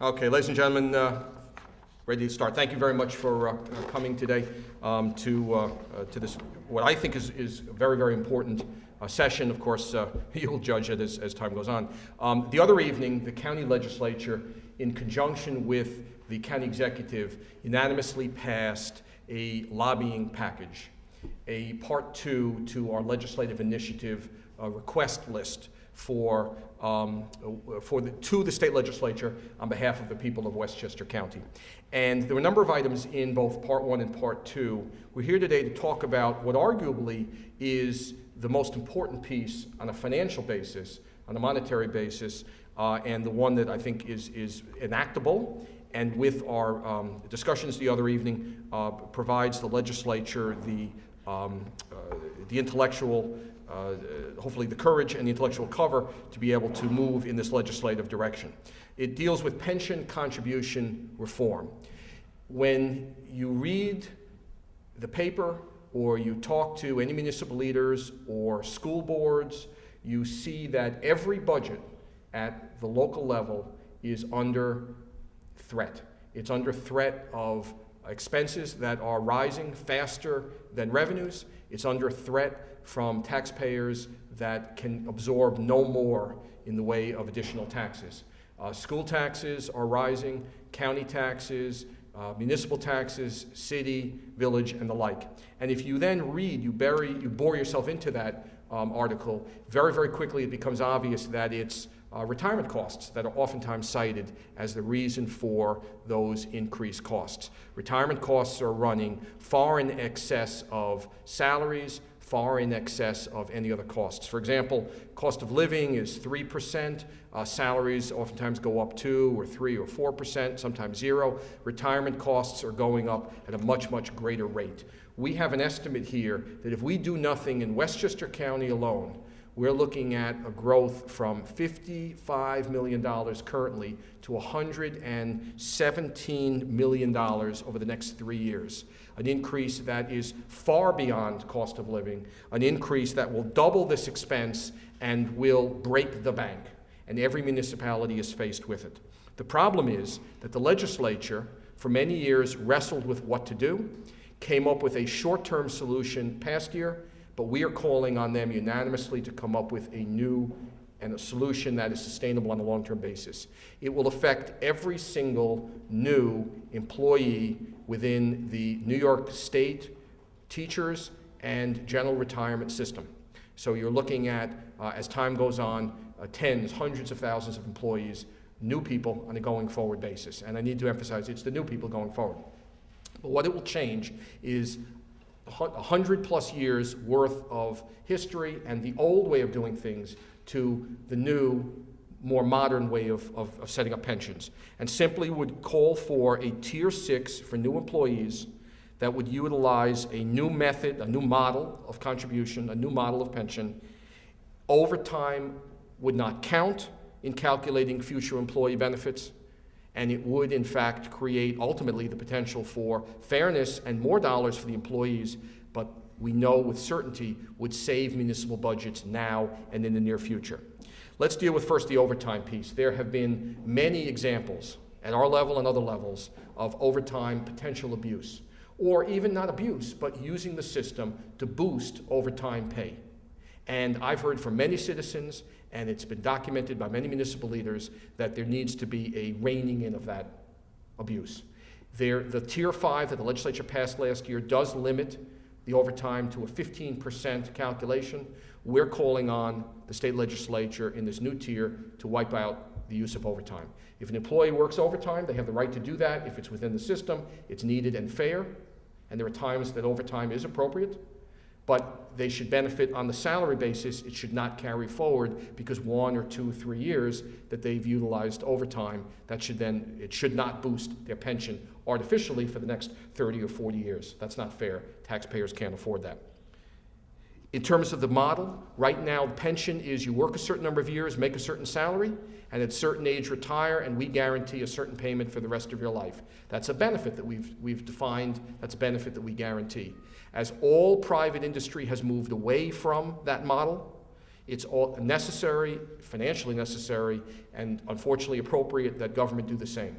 Okay, ladies and gentlemen, ready to start. Thank you very much for coming today to this, what I think is a very, very important session. Of course, you'll judge it as time goes on. The other evening, the county legislature, in conjunction with the county executive, unanimously passed a lobbying package, a part two to our legislative initiative request list to the state legislature on behalf of the people of Westchester County. And there were a number of items in both part one and part two. We're here today to talk about what arguably is the most important piece on a financial basis, on a monetary basis, and the one that I think is enactable, and with our discussions the other evening provides the legislature the intellectual hopefully the courage and the intellectual cover to be able to move in this legislative direction. It deals with pension contribution reform. When you read the paper or you talk to any municipal leaders or school boards, you see that every budget at the local level is under threat. It's under threat of expenses that are rising faster than revenues. It's under threat from taxpayers that can absorb no more in the way of additional taxes. School taxes are rising, county taxes, municipal taxes, city, village, and the like. And if you then read, you bore yourself into that article, very, very quickly it becomes obvious that it's retirement costs that are oftentimes cited as the reason for those increased costs. Retirement costs are running far in excess of salaries, far in excess of any other costs. For example, cost of living is 3%. Salaries oftentimes go up 2 or 3 or 4%, sometimes 0. Retirement costs are going up at a much, much greater rate. We have an estimate here that if we do nothing in Westchester County alone, we're looking at a growth from $55 million currently to $117 million over the next 3 years. An increase that is far beyond cost of living, an increase that will double this expense and will break the bank. And every municipality is faced with it. The problem is that the legislature, for many years, wrestled with what to do, came up with a short-term solution past year, but we are calling on them unanimously to come up with a new and a solution that is sustainable on a long-term basis. It will affect every single new employee within the New York State teachers and general retirement system. So you're looking at, as time goes on, tens, hundreds of thousands of employees, new people on a going forward basis. And I need to emphasize it's the new people going forward. But what it will change is 100 plus years worth of history and the old way of doing things to the new, more modern way of setting up pensions, and simply would call for a tier 6 for new employees that would utilize a new method, a new model of contribution, a new model of pension. Overtime would not count in calculating future employee benefits, and it would in fact create ultimately the potential for fairness and more dollars for the employees, but we know with certainty would save municipal budgets now and in the near future. Let's deal with first the overtime piece. There have been many examples at our level and other levels of overtime potential abuse, or even not abuse, but using the system to boost overtime pay. And I've heard from many citizens, and it's been documented by many municipal leaders, that there needs to be a reining in of that abuse. The Tier 5 that the legislature passed last year does limit the overtime to a 15% calculation. We're calling on the state legislature in this new tier to wipe out the use of overtime. If an employee works overtime, they have the right to do that. If it's within the system, it's needed and fair, and there are times that overtime is appropriate, but they should benefit on the salary basis. It should not carry forward because 1 or 2 or 3 years that they've utilized overtime, it should not boost their pension artificially for the next 30 or 40 years. That's not fair. Taxpayers can't afford that. In terms of the model, right now pension is you work a certain number of years, make a certain salary, and at a certain age retire, and we guarantee a certain payment for the rest of your life. That's a benefit that we've defined. That's a benefit that we guarantee. As all private industry has moved away from that model, It's all necessary, financially necessary, and unfortunately appropriate that government do the same.